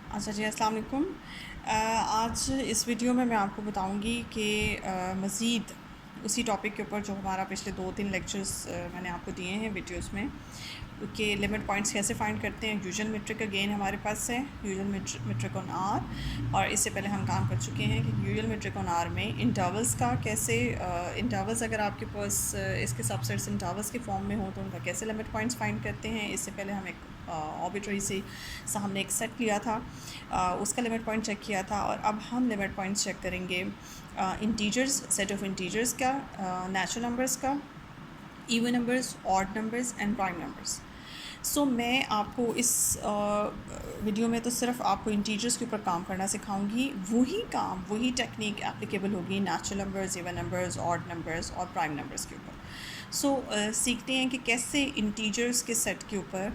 अच्छा जी, अस्सलाम वालेकुम। आज इस वीडियो में मैं आपको बताऊंगी कि मज़ीद उसी टॉपिक के ऊपर जो हमारा पिछले 2-3 लेक्चर्स मैंने आपको दिए हैं वीडियोस में, कि लिमिट पॉइंट्स कैसे फाइंड करते हैं। यूजुअल मेट्रिक अगेन हमारे पास है, यूजुअल मेट्रिक ऑन आर, और इससे पहले हम काम कर चुके हैं कि यूजुअल मेट्रिक ऑन आर में इंटरवल्स का कैसे, इंटरवल्स अगर आपके पास इसके सबसेट्स इंटरवल्स के फॉर्म में हो तो उनका कैसे लिमिट पॉइंट्स फाइंड करते हैं। इससे पहले हम एक आर्बिट्रेरी से हमने एक सेट लिया था, उसका लिमिट पॉइंट चेक किया था, और अब हम लिमिट पॉइंट्स चेक करेंगे इंटीजर्स, सेट ऑफ इंटीजर्स का, नेचुरल नंबर्स का, even numbers, odd numbers and prime numbers. So मैं आपको इस वीडियो में तो सिर्फ आपको इंटीजर्स के ऊपर काम करना सिखाऊंगी। वही काम, वही टेक्निक एप्लीकेबल होगी natural numbers, even numbers, odd numbers और प्राइम नंबर्स के ऊपर। सीखते हैं कि कैसे इंटीजर्स के सेट के ऊपर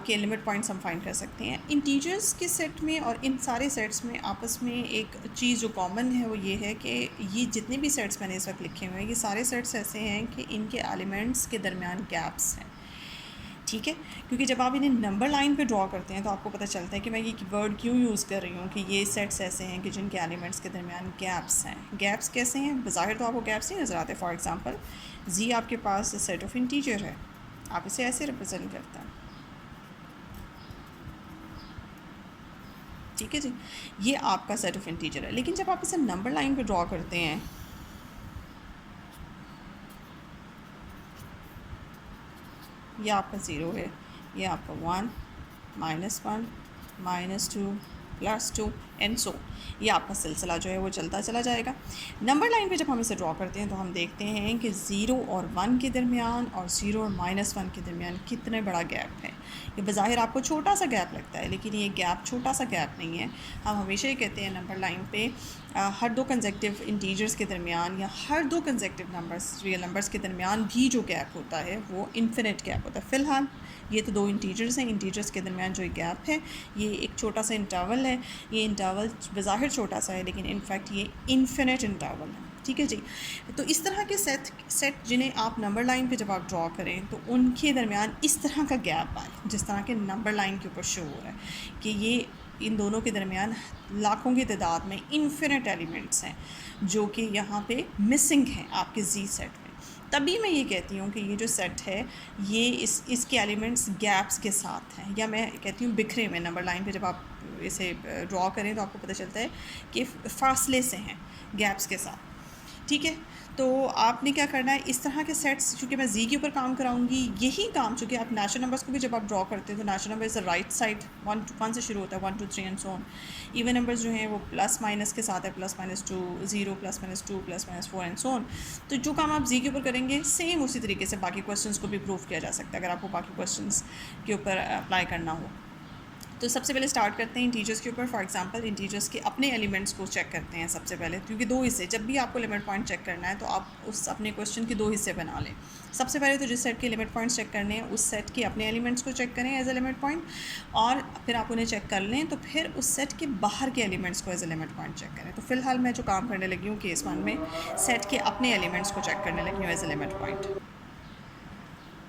के लिमिट पॉइंट्स हम फाइंड कर सकते हैं। इंटीजर्स के सेट में और इन सारे सेट्स में आपस में एक चीज़ जो कॉमन है वो ये है कि ये जितने भी सेट्स मैंने इस वक्त लिखे हुए हैं, ये सारे सेट्स ऐसे हैं कि इनके एलिमेंट्स के दरमियान गैप्स हैं। ठीक है, क्योंकि जब आप इन्हें नंबर लाइन पे ड्रॉ करते हैं तो आपको पता चलता है कि मैं ये वर्ड क्यों यूज़ कर रही हूँ कि ये सेट्स ऐसे हैं कि जिनके एलिमेंट्स के दरमियान गैप्स हैं। गैप्स कैसे हैं? बज़ाहिर तो आपको गैप्स नहीं नज़र आते। फॉर एग्ज़ाम्पल, जी आपके पास सेट ऑफ इंटीजर है, आप इसे ऐसे रिप्रेजेंट करते हैं। ठीक है जी, ये आपका सेट ऑफ इंटीजर है। लेकिन जब आप इसे नंबर लाइन पे ड्रॉ करते हैं, ये आपका ज़ीरो है, ये आपका 1, -1, -2, +2 एंड सो, ये आपका सिलसिला जो है वो चलता चला जाएगा। नंबर लाइन पे जब हम इसे ड्रॉ करते हैं तो हम देखते हैं कि 0 और 1 के दरमियान और 0 और -1 के दरमियान कितने बड़ा गैप है। ये बज़ाहिर आपको छोटा सा गैप लगता है, लेकिन ये गैप छोटा सा गैप नहीं है। हम हमेशा ही कहते हैं नंबर लाइन पे हर दो कंसेक्टिव इंटीजर्स के दरमियान या हर दो कंसेक्टिव नंबर्स, रियल नंबर्स के दरमियान भी जो गैप होता है वो इन्फिनिट गैप होता है। फ़िलहाल ये तो दो इंटीजर्स हैं, इंटीजर्स के दरमियान जो गैप है ये एक छोटा सा इंटरवल है। ये इंटरवल बज़ाहिर छोटा सा है, लेकिन इनफैक्ट ये इन्फिनिट इंटरवल है। ठीक है जी, तो इस तरह के सेट जिन्हें आप नंबर लाइन पे जब आप ड्रॉ करें तो उनके दरमियान इस तरह का गैप आए, जिस तरह के नंबर लाइन के ऊपर शो हो रहा है कि ये इन दोनों के दरमियान लाखों की तादाद में इन्फिनिट एलिमेंट्स हैं जो कि यहाँ पे मिसिंग हैं आपके जी सेट में। तभी मैं ये कहती हूँ कि ये जो सेट है ये इसके एलिमेंट्स गैप्स के साथ हैं, या मैं कहती हूँ बिखरे में। नंबर लाइन पे जब आप इसे ड्रॉ करें तो आपको पता चलता है कि फासले से हैं, गैप्स के साथ। ठीक है, तो आपने क्या करना है, इस तरह के सेट्स, चूँकि मैं जी के ऊपर काम कराऊंगी, यही काम चूँकि आप नेचुरल नंबर्स को भी जब आप ड्रॉ करते हैं तो natural number is the right side, 1 से शुरू होता है, 1 2 3 and so on. Even numbers जो हैं वो प्लस माइनस के साथ है, +-2, 0, +-2, +-4 एंड सो ऑन। तो जो काम आप जी के ऊपर करेंगे सेम उसी तरीके से बाकी क्वेश्चंस को भी प्रूव किया जा सकता है, अगर आपको बाकी क्वेश्चंस के ऊपर अप्लाई करना हो। तो सबसे पहले स्टार्ट करते हैं इंटीजर्स के ऊपर। फॉर एग्जांपल, इंटीजर्स के अपने एलिमेंट्स को चेक करते हैं सबसे पहले, क्योंकि दो हिस्से, जब भी आपको लिमिट पॉइंट चेक करना है तो आप उस अपने क्वेश्चन के दो हिस्से बना लें। सबसे पहले तो जिस सेट के लिमिट पॉइंट्स चेक करने हैं उस सेट के अपने एलिमेंट्स को चेक करें एज ए लिमिट पॉइंट, और फिर आप उन्हें चेक कर लें तो फिर उस सेट के बाहर के एलिमेंट्स को as a limit point check करें। तो फिलहाल मैं जो काम करने लगी हूँ केस 1 में, सेट के अपने एलिमेंट्स को चेक करने लगी हूँ एज ए लिमिट पॉइंट।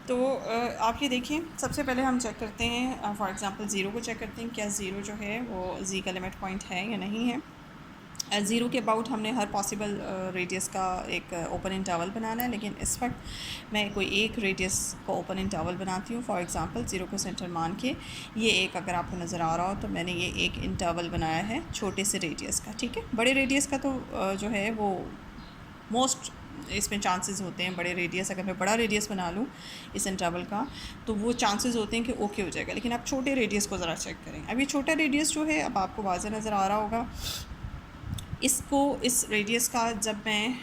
तो आप ये देखिए, सबसे पहले हम चेक करते हैं, फॉर एग्जांपल ज़ीरो को चेक करते हैं, क्या ज़ीरो जो है वो जी का लिमिट पॉइंट है या नहीं है। ज़ीरो के अबाउट हमने हर पॉसिबल रेडियस का एक ओपन इंटरवल बनाना है, लेकिन इस वक्त मैं कोई एक रेडियस को ओपन इंटरवल बनाती हूँ। फॉर एग्जांपल, ज़ीरो को सेंटर मान के ये एक, अगर आपको नज़र आ रहा हो तो मैंने ये एक इंटरवल बनाया है छोटे से रेडियस का। ठीक है, बड़े रेडियस का तो जो है वो मोस्ट इसमें चांसेस होते हैं, बड़े रेडियस, अगर मैं बड़ा रेडियस बना लूँ इस इंटरवल का तो वो चांसेस होते हैं कि ओके हो जाएगा। लेकिन आप छोटे रेडियस को ज़रा चेक करें। अब ये छोटा रेडियस जो है, अब आपको वाज़ेह नज़र आ रहा होगा, इसको, इस रेडियस का, जब मैं,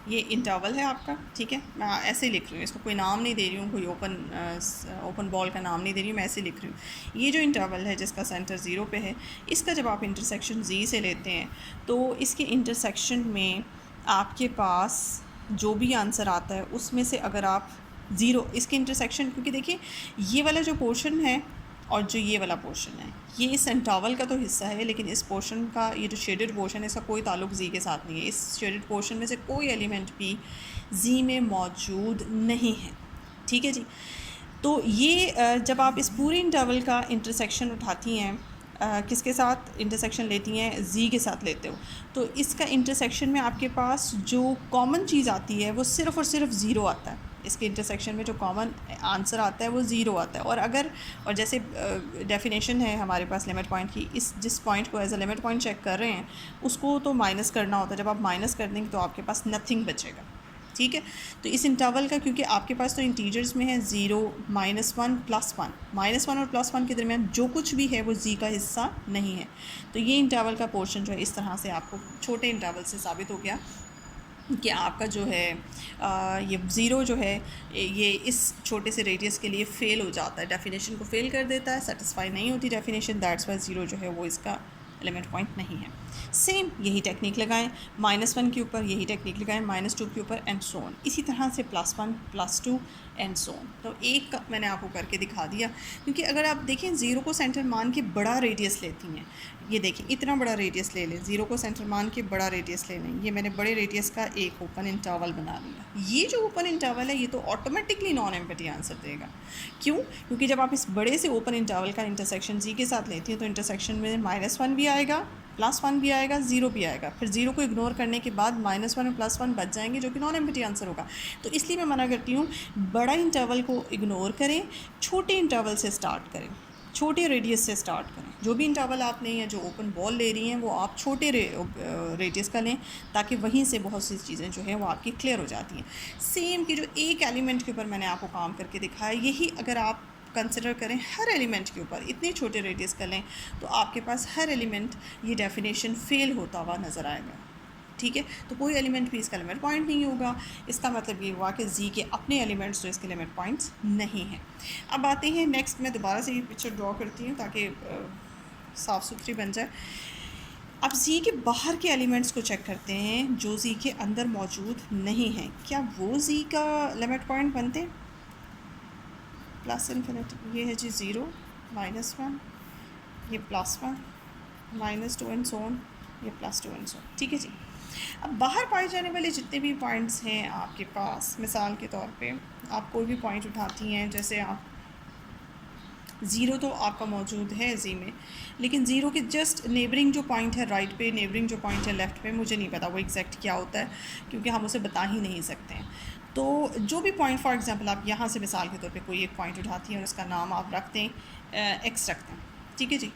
ये इंटरवल है आपका, ठीक है, मैं ऐसे ही लिख रही हूँ, इसको कोई नाम नहीं दे रही हूँ, कोई ओपन बॉल का नाम नहीं दे रही हूँ, मैं ऐसे लिख रही हूँ। ये जो इंटरवल है जिसका सेंटर ज़ीरो पे है, इसका जब आप इंटरसेक्शन जी से लेते हैं तो इसके इंटरसेक्शन में आपके पास जो भी आंसर आता है उसमें से अगर आप ज़ीरो, इसके इंटरसेक्शन, क्योंकि देखिए ये वाला जो पोर्शन है और जो ये वाला पोर्शन है ये इस इंटरवल का तो हिस्सा है, लेकिन इस पोर्शन का, ये जो शेडेड पोर्शन है, इसका कोई ताल्लुक जी के साथ नहीं है। इस शेडेड पोर्शन में से कोई एलिमेंट भी जी में मौजूद नहीं है। ठीक है जी, तो ये जब आप इस पूरे इंटरवल का इंटरसेक्शन उठाती हैं किसके साथ इंटरसेक्शन लेती हैं, z के साथ लेते हो, तो इसका इंटरसेक्शन में आपके पास जो कॉमन चीज़ आती है वो सिर्फ़ और सिर्फ ज़ीरो आता है। इसके इंटरसेक्शन में जो कॉमन आंसर आता है वो ज़ीरो आता है। और जैसे डेफिनेशन है हमारे पास लिमिट पॉइंट की, इस जिस पॉइंट को as a limit point check कर रहे हैं उसको तो माइनस करना होता है। जब आप माइनस कर देंगे तो आपके पास नथिंग बचेगा, ठीक है। तो इस इंटरवल का, क्योंकि आपके पास तो इंटीजर्स में है 0, -1, +1, -1 और +1 के दरमियान जो कुछ भी है वो जी का हिस्सा नहीं है। तो ये इंटरवल का पोर्शन जो है इस तरह से आपको छोटे इंटरवल से साबित हो गया कि आपका जो है ये ज़ीरो जो है ये इस छोटे से रेडियस के लिए फ़ेल हो जाता है, डेफिनेशन को फ़ेल कर देता है, सेटिस्फाई नहीं होती डेफिनेशन, दैट्स वाई ज़ीरो जो है वो इसका एलिमेंट पॉइंट नहीं है। सेम यही टेक्निक लगाएं -1 के ऊपर, यही टेक्निक लगाएं -2 के ऊपर एंड सो ऑन, इसी तरह से +1 +2 एंड सो ऑन। तो एक का मैंने आपको करके दिखा दिया, क्योंकि अगर आप देखें ज़ीरो को सेंटर मान के बड़ा रेडियस लेती हैं, ये देखें इतना बड़ा रेडियस ले लें, ज़ीरो को सेंटर मान के बड़ा रेडियस ले लें, ये मैंने बड़े रेडियस का एक ओपन इंटरवल बना लिया। ये जो ओपन इंटरवल है ये तो ऑटोमेटिकली नॉन एम्प्टी आंसर देगा। क्यों? क्योंकि जब आप इस बड़े से ओपन इंटरवल का इंटरसेक्शन जी के साथ लेती हैं तो इंटरसेक्शन में -1 भी आएगा, +1 भी आएगा, ज़ीरो भी आएगा, फिर ज़ीरो को इग्नोर करने के बाद -1 और +1 बच जाएंगे जो कि नॉन एम्प्टी आंसर होगा। तो इसलिए मैं मना करती हूँ बड़ा इंटरवल को इग्नोर करें, छोटे इंटरवल से स्टार्ट करें, छोटे रेडियस से स्टार्ट करें। जो भी इंटरवल आप लें या जो ओपन बॉल ले रही हैं वो आप छोटे रेडियस का लें, ताकि वहीं से बहुत सी चीज़ें जो हैं वो आपकी क्लियर हो जाती हैं। सेम कि जो एक एलिमेंट के ऊपर मैंने आपको काम करके दिखाया, यही अगर आप कंसिडर करें हर एलिमेंट के ऊपर, इतने छोटे रेडियस का लें तो आपके पास हर एलिमेंट ये डेफिनेशन फ़ेल होता हुआ नज़र आएगा, ठीक है। तो कोई एलिमेंट भी इसका लिमिट पॉइंट नहीं होगा। इसका मतलब ये हुआ कि जी के अपने एलिमेंट्स जो इसके लिमिट पॉइंट्स नहीं हैं। अब आते हैं नेक्स्ट, मैं दोबारा से ये पिक्चर ड्रॉ करती हूँ ताकि साफ़ सुथरी बन जाए। अब जी के बाहर के एलिमेंट्स को चेक करते हैं जो जी के अंदर मौजूद नहीं हैं, क्या वो जी का लिमिट पॉइंट बनते हैं? प्लस इन्फिनिटी, ये है जी 0, -1, ये +1, -2 एंड सो ऑन, ये +2 एंड सो ऑन, ठीक है जी। अब बाहर पाए जाने वाले जितने भी पॉइंट्स हैं आपके पास, मिसाल के तौर पे आप कोई भी पॉइंट उठाती हैं, जैसे आप 0 तो आपका मौजूद है जी में, लेकिन 0 के जस्ट नेबरिंग जो पॉइंट है राइट पे, नेबरिंग जो पॉइंट है लेफ़्ट पे, मुझे नहीं पता वो एग्जैक्ट क्या होता है क्योंकि हम उसे बता ही नहीं सकते हैं। तो जो भी पॉइंट, फॉर एग्जांपल आप यहाँ से मिसाल के तौर पे कोई एक पॉइंट उठाती हैं और उसका नाम आप रखते हैं एक्स रखते हैं, ठीक है जी।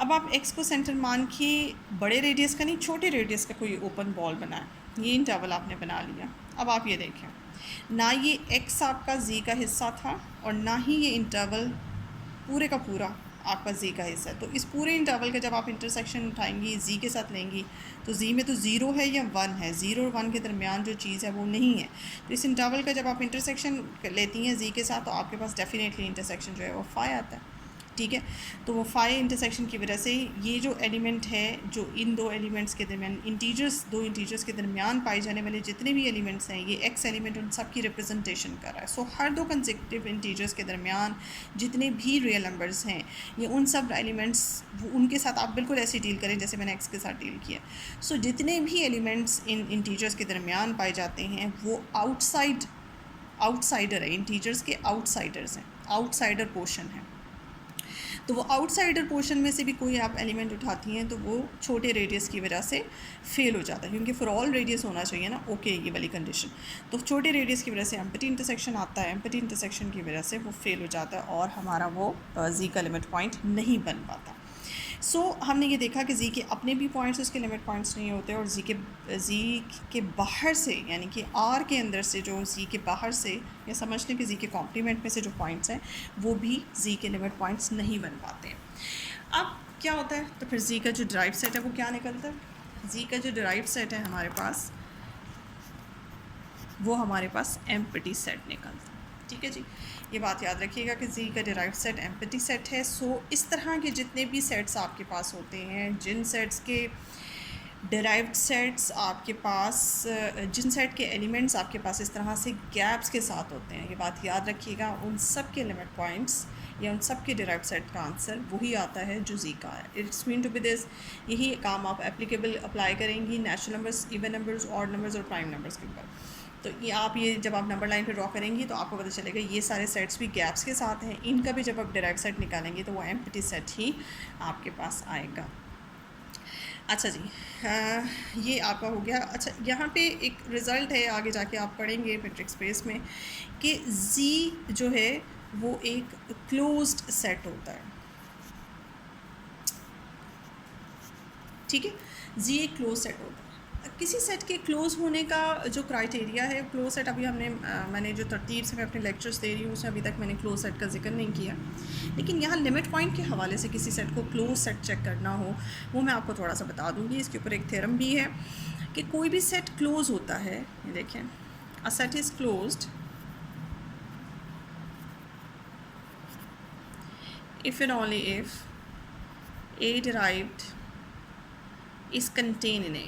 अब आप एक्स को सेंटर मान के बड़े रेडियस का नहीं, छोटे रेडियस का कोई ओपन बॉल बनाएं, ये इंटरवल आपने बना लिया। अब आप ये देखें, ना ये एक्स आपका जी का हिस्सा था और ना ही ये इंटरवल पूरे का पूरा आपका जी का हिस्सा है। तो इस पूरे इंटरवल का जब आप इंटरसेक्शन उठाएंगी जी के साथ लेंगी तो जी में तो 0 है या 1 है, 0 और 1 के दरमियान जो चीज़ है वो नहीं है। तो इस इंटरवल का जब आप इंटरसेक्शन लेती हैं जी के साथ तो आपके पास डेफिनेटली इंटरसेक्शन जो है वो 5 आता है, ठीक है। तो वो 5 इंटरसेक्शन की वजह से ये जो एलिमेंट है, जो इन दो एलिमेंट्स के दरमियान दो इंटीजर्स के दरमियान पाए जाने वाले जितने भी एलिमेंट्स हैं, ये एक्स एलिमेंट उन सब की रिप्रेजेंटेशन कर रहा है। सो हर दो कंसेक्यूटिव इंटीजर्स के दरमियान जितने भी रियल नंबर्स हैं, ये उन सब एलिमेंट्स, उनके साथ आप बिल्कुल ऐसे डील करें जैसे मैंने एक्स के साथ डील किया। सो जितने भी एलिमेंट्स इन इंटीजर्स के दरमियान पाए जाते हैं वो आउटसाइडर है, इंटीजर्स के आउटसाइडर्स हैं, आउटसाइडर पोर्शन है। तो वो आउटसाइडर पोर्शन में से भी कोई आप एलिमेंट उठाती हैं तो वो छोटे रेडियस की वजह से फ़ेल हो जाता है, क्योंकि फॉर ऑल रेडियस होना चाहिए ना, ओके ये वाली कंडीशन। तो छोटे रेडियस की वजह से एम्प्टी इंटरसेक्शन आता है, एम्प्टी इंटरसेक्शन की वजह से वो फ़ेल हो जाता है और हमारा वो जी का लिमिट पॉइंट नहीं बन पाता। सो हमने ये देखा कि जी के अपने भी पॉइंट्स उसके लिमिट पॉइंट्स नहीं होते और जी के बाहर से, यानी कि आर के अंदर से जो जी के बाहर से, या समझ लें कि जी के कॉम्प्लीमेंट में से जो पॉइंट्स हैं वो भी जी के लिमिट पॉइंट्स नहीं बन पाते। अब क्या होता है, तो फिर जी का जो डिराइव्ड सेट है वो क्या निकलता है? जी का जो डिराइव्ड सेट है हमारे पास, वो हमारे पास एम्प्टी सेट निकलता है, ठीक है जी। ये बात याद रखिएगा कि जी का डिराइव्ड सेट एम्प्टी सेट है। सो इस तरह के जितने भी सेट्स आपके पास होते हैं, जिन सेट्स के डिराइव्ड सेट्स आपके पास, जिन सेट के एलिमेंट्स आपके पास इस तरह से गैप्स के साथ होते हैं, ये बात याद रखिएगा, उन सब के लिमिट पॉइंट्स या उन सब के डिराइव्ड सेट का आंसर वही आता है जो जी का है। It's meant to be this, यही काम आप अप्लाई करेंगी natural numbers, even numbers, odd numbers और प्राइम नंबर्स के ऊपर। तो ये आप ये जब आप नंबर लाइन पे ड्रॉ करेंगी तो आपको पता चलेगा ये सारे सेट्स भी गैप्स के साथ हैं, इनका भी जब आप डिराइव सेट निकालेंगे तो वो एम्प्टी सेट ही आपके पास आएगा। अच्छा जी, ये आपका हो गया। अच्छा, यहाँ पे एक रिज़ल्ट है, आगे जाके आप पढ़ेंगे मैट्रिक्स स्पेस में कि Z जो है वो एक क्लोज्ड सेट होता है, ठीक है। Z एक क्लोज सेट होता है। किसी सेट के क्लोज़ होने का जो क्राइटेरिया है, क्लोज सेट अभी मैंने जो तरतीब से मैं अपने लेक्चर्स दे रही हूँ उसमें अभी तक मैंने क्लोज सेट का जिक्र नहीं किया, लेकिन यहाँ लिमिट पॉइंट के हवाले से किसी सेट को क्लोज सेट चेक करना हो वो मैं आपको थोड़ा सा बता दूँगी। इसके ऊपर एक थ्योरम भी है कि कोई भी सेट क्लोज होता है, ये देखें, a set is closed if and only if A derived is contained in A।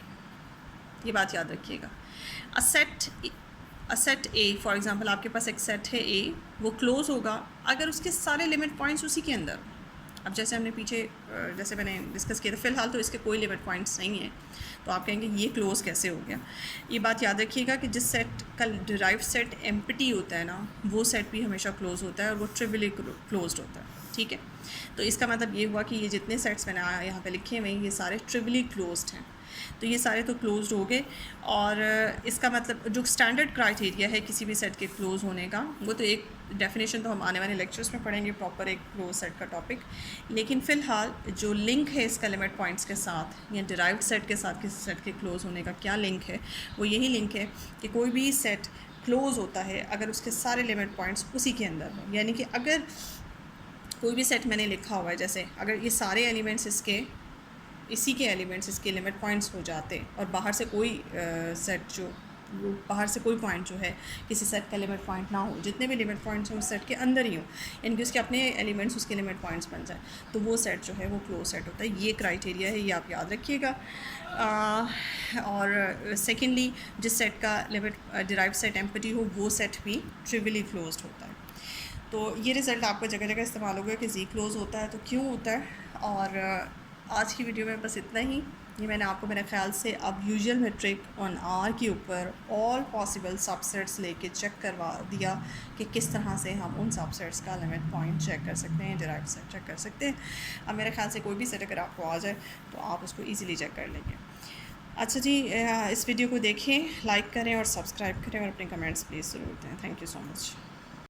ये बात याद रखिएगा। A set A for example, आपके पास एक सेट है A, वो क्लोज होगा अगर उसके सारे लिमिट पॉइंट्स उसी के अंदर। अब जैसे हमने पीछे जैसे मैंने डिस्कस किया था, फ़िलहाल तो इसके कोई लिमिट पॉइंट्स नहीं है, तो आप कहेंगे ये क्लोज़ कैसे हो गया। ये बात याद रखिएगा कि जिस सेट का डिराइव सेट एम्प्टी होता है ना, वो सेट भी हमेशा क्लोज़ होता है और वो ट्रिवियली क्लोज्ड होता है, ठीक है। तो इसका मतलब ये हुआ कि ये जितने सेट्स मैंने यहाँ पे लिखे हुए हैं ये सारे ट्रिवियली क्लोज्ड हैं, तो ये सारे तो क्लोज्ड हो गए। और इसका मतलब जो स्टैंडर्ड क्राइटेरिया है किसी भी सेट के क्लोज़ होने का, वो तो एक डेफिनेशन तो हम आने वाले लेक्चर्स में पढ़ेंगे, प्रॉपर एक क्लोज सेट का टॉपिक। लेकिन फ़िलहाल जो लिंक है इसका लिमिट पॉइंट्स के साथ या डिराइव्ड सेट के साथ किसी सेट के क्लोज़ होने का क्या लिंक है, वो यही लिंक है कि कोई भी सेट क्लोज़ होता है अगर उसके सारे लिमिट पॉइंट्स उसी के अंदर हों। यानी कि अगर कोई भी सेट मैंने लिखा हुआ है, जैसे अगर ये सारे एलिमेंट्स इसी के एलिमेंट्स इसके लिमिट पॉइंट्स हो जाते और बाहर से कोई सेट जो बाहर से कोई पॉइंट जो है किसी सेट का लिमिट पॉइंट ना हो, जितने भी लिमिट पॉइंट्स हैं उस सेट के अंदर ही हों, यानी कि उसके अपने एलिमेंट्स उसके लिमिट पॉइंट्स बन जाए, तो वो सेट जो है वो क्लोज सेट होता है। ये क्राइटेरिया है, ये आप याद रखिएगा। और सेकेंडली, जिस सेट का लिमिट डिराइव सेट एम्प्टी हो वो सेट भी ट्रिवियली क्लोज्ड होता है। तो ये रिज़ल्ट आपको जगह जगह इस्तेमाल होगा कि Z क्लोज़ होता है तो क्यों होता है। और आज की वीडियो में बस इतना ही। ये मैंने आपको मेरे ख्याल से अब यूजुअल मेट्रिक ऑन R के ऊपर ऑल पॉसिबल सबसेट्स लेके चेक करवा दिया कि किस तरह से हम उन सबसेट्स का लिमिट पॉइंट चेक कर सकते हैं, डिराइव सेट चेक कर सकते हैं। अब मेरे ख्याल से कोई भी सेट अगर आपको आ जाए तो आप उसको ईज़िली चेक कर लेंगे। अच्छा जी, इस वीडियो को देखें, लाइक करें और सब्सक्राइब करें और अपने कमेंट्स प्लीज़ ज़रूर दें। Thank you so much.